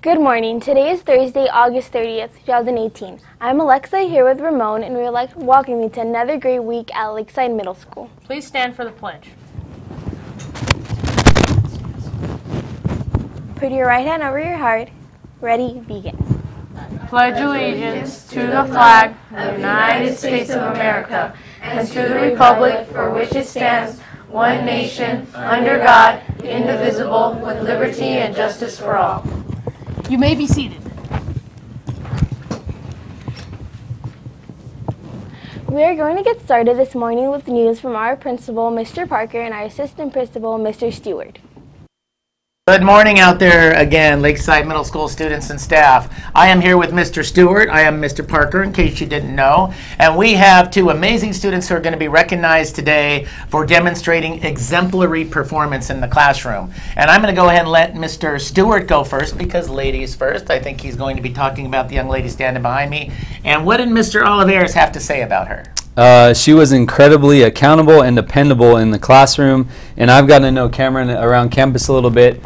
Good morning. Today is Thursday, August 30th, 2018. I'm Alexa here with Ramon, and we would like to welcome you to another great week at Lakeside Middle School. Please stand for the pledge. Put your right hand over your heart. Ready, begin. Pledge allegiance to the flag of the United States of America and to the republic for which it stands, one nation, under God, indivisible, with liberty and justice for all. You may be seated. We are going to get started this morning with news from our principal, Mr. Parker, and our assistant principal, Mr. Stewart. Good morning out there again, Lakeside Middle School students and staff. I am here with Mr. Stewart. I am Mr. Parker, in case you didn't know. And we have two amazing students who are going to be recognized today for demonstrating exemplary performance in the classroom. And I'm going to go ahead and let Mr. Stewart go first, because ladies first. I think he's going to be talking about the young lady standing behind me. And what did Mr. Oliveras have to say about her? She was incredibly accountable and dependable in the classroom, and I've gotten to know Cameron around campus a little bit.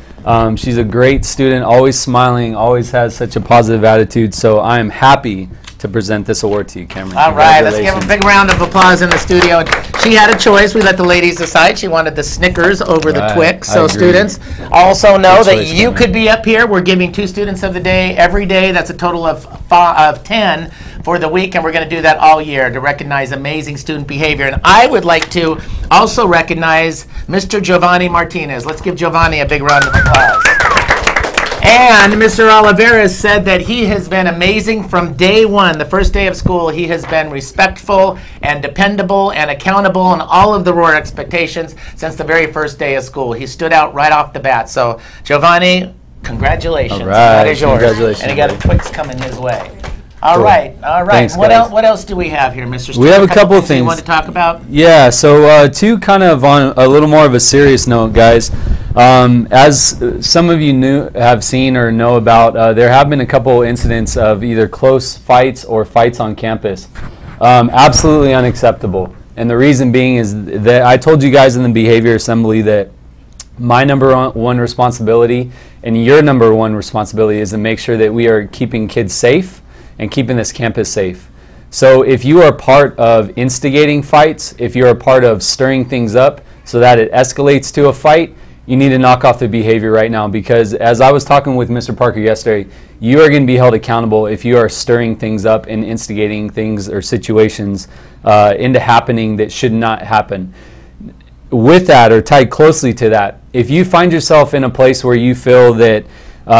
She's a great student, always smiling, always has such a positive attitude, so I am happy to present this award to you, Cameron. All right, let's give a big round of applause in the studio. She had a choice. We let the ladies decide. She wanted the Snickers over the Twix. So students also know that you could be up here. We're giving 2 students of the day every day. That's a total of 10 for the week, and we're going to do that all year to recognize amazing student behavior. And I would like to also recognize Mr. Giovanni Martinez. Let's give Giovanni a big round of applause. And Mr. Oliveras said that he has been amazing from day one, the first day of school. He has been respectful and dependable and accountable on all of the ROAR expectations since the very first day of school. He stood out right off the bat. So, Giovanni, congratulations. All right. That is yours. Congratulations. And he got a Twix coming his way. All Cool. right. Thanks, what guys. What else do we have here, Mr. Stewart? We have a couple of things you want to talk about? Yeah, so two kind of on a little more of a serious note, guys. As some of you have seen or know about, there have been a couple incidents of either close fights or fights on campus. Absolutely unacceptable. And the reason being is that I told you guys in the behavior assembly that my number one responsibility and your number one responsibility is to make sure that we are keeping kids safe and keeping this campus safe. So if you are part of instigating fights, if you're a part of stirring things up so that it escalates to a fight, you need to knock off the behavior right now, because as I was talking with Mr. Parker yesterday, you are going to be held accountable if you are stirring things up and instigating things or situations into happening that should not happen. With that, or tied closely to that, if you find yourself in a place where you feel that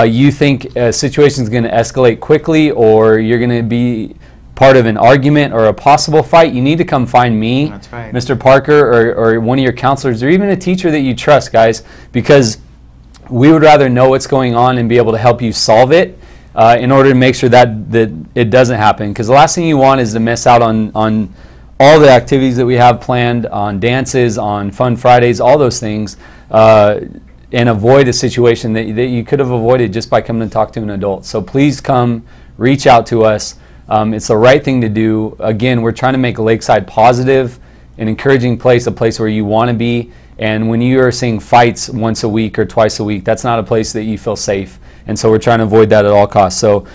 you think a situation is going to escalate quickly, or you're going to be part of an argument or a possible fight, you need to come find me, That's right. Mr. Parker, or one of your counselors, or even a teacher that you trust, guys, because we would rather know what's going on and be able to help you solve it in order to make sure that it doesn't happen. Because the last thing you want is to miss out on all the activities that we have planned, on dances, on Fun Fridays, all those things, and avoid a situation that you could have avoided just by coming to talk to an adult. So please come, reach out to us. It's the right thing to do. Again, we're trying to make Lakeside positive, an encouraging place, a place where you want to be. And when you are seeing fights once a week or twice a week, that's not a place that you feel safe. And so we're trying to avoid that at all costs. So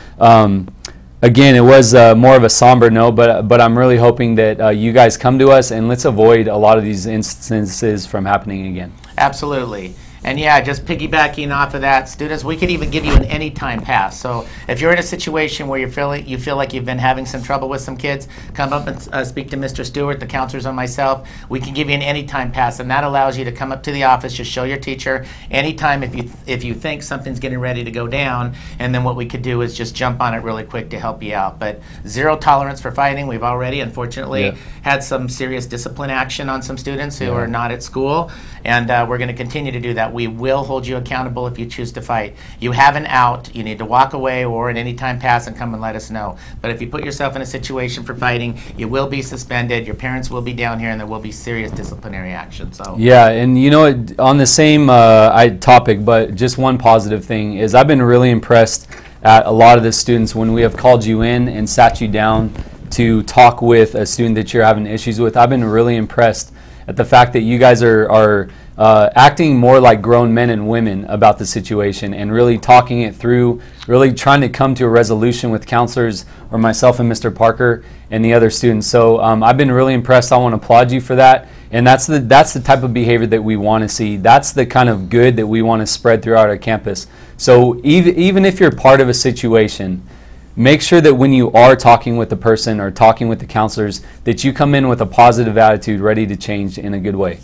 again, it was more of a somber note, but I'm really hoping that you guys come to us, and let's avoid a lot of these instances from happening again. Absolutely. And yeah, just piggybacking off of that, students, we could even give you an anytime pass. So if you're in a situation where you feel like you've been having some trouble with some kids, come up and speak to Mr. Stewart, the counselors, and myself. We can give you an anytime pass, and that allows you to come up to the office, just show your teacher anytime if you think something's getting ready to go down, and then what we could do is just jump on it really quick to help you out. But zero tolerance for fighting. We've already, unfortunately, had some serious discipline action on some students who are not at school, and we're going to continue to do that. We will hold you accountable if you choose to fight. You have an out. You need to walk away or an anytime pass and come and let us know. But if you put yourself in a situation for fighting, you will be suspended. Your parents will be down here, and there will be serious disciplinary action. So yeah, and you know, on the same topic, but just one positive thing is I've been really impressed at a lot of the students when we have called you in and sat you down to talk with a student that you're having issues with. I've been really impressed at the fact that you guys are acting more like grown men and women about the situation and really talking it through, really trying to come to a resolution with counselors or myself and Mr. Parker and the other students. So I've been really impressed. I want to applaud you for that. And that's the type of behavior that we want to see. That's the kind of good that we want to spread throughout our campus. So even if you're part of a situation, make sure that when you are talking with the person or talking with the counselors, that you come in with a positive attitude, ready to change in a good way.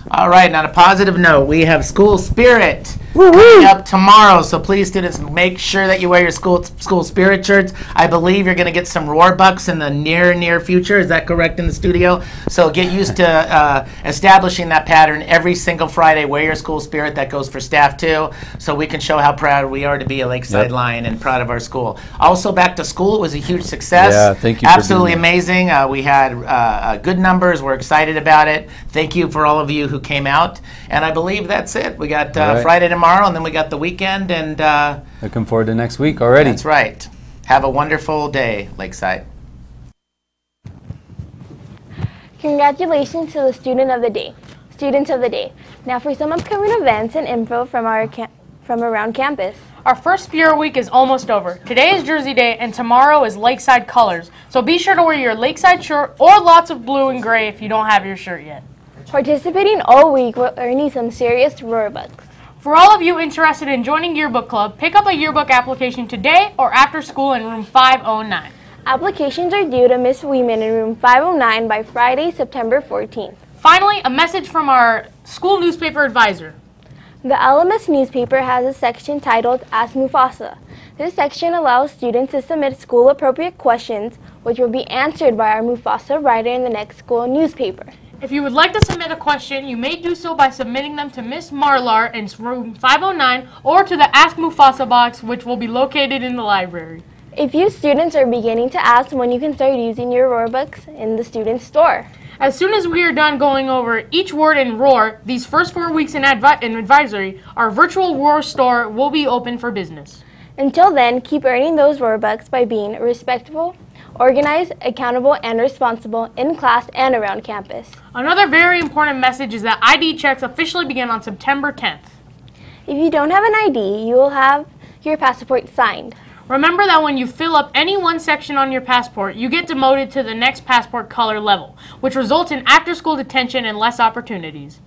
All right, and on a positive note, we have School Spirit coming up tomorrow. So please, students, make sure that you wear your school spirit shirts. I believe you're going to get some Roar Bucks in the near future. Is that correct in the studio? So get used to establishing that pattern every single Friday. Wear your school spirit. That goes for staff too, so we can show how proud we are to be a Lakeside Lion and proud of our school. Also, back to school, it was a huge success. Yeah, thank you. Absolutely amazing. We had good numbers. We're excited about it. Thank you for all of you who came out. And I believe that's it. We got Friday tomorrow, and then we got the weekend. And looking forward to next week already. That's right. Have a wonderful day, Lakeside. Congratulations to the student of the day. Students of the day. Now for some upcoming events and info from around campus. Our first Spirit Week is almost over. Today is Jersey Day, and tomorrow is Lakeside Colors. So be sure to wear your Lakeside shirt or lots of blue and gray if you don't have your shirt yet. Participating all week will earn you some serious Roar Bucks. For all of you interested in joining Yearbook Club, pick up a yearbook application today or after school in room 509. Applications are due to Miss Weeman in room 509 by Friday, September 14th. Finally, a message from our school newspaper advisor. The LMS newspaper has a section titled Ask Mufasa. This section allows students to submit school-appropriate questions, which will be answered by our Mufasa writer in the next school newspaper. If you would like to submit a question, you may do so by submitting them to Miss Marlar in room 509 or to the Ask Mufasa box, which will be located in the library. A few students are beginning to ask when you can start using your Roar Bucks in the student store. As soon as we are done going over each word in Roar, these first 4 weeks in advisory, our virtual Roar store will be open for business. Until then, keep earning those Roar Bucks by being respectful, organized, accountable, and responsible in class and around campus. Another very important message is that ID checks officially begin on September 10th. If you don't have an ID, you will have your passport signed. Remember that when you fill up any one section on your passport, you get demoted to the next passport color level, which results in after-school detention and less opportunities.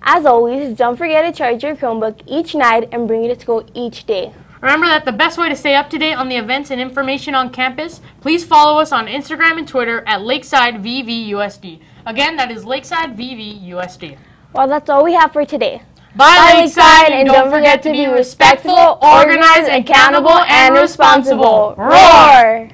As always, don't forget to charge your Chromebook each night and bring it to school each day. Remember that the best way to stay up to date on the events and information on campus, please follow us on Instagram and Twitter at Lakeside VVUSD. Again, that is Lakeside VVUSD. Well, that's all we have for today. Bye, Lakeside, and don't forget to be respectful, organized, accountable, and responsible. Roar!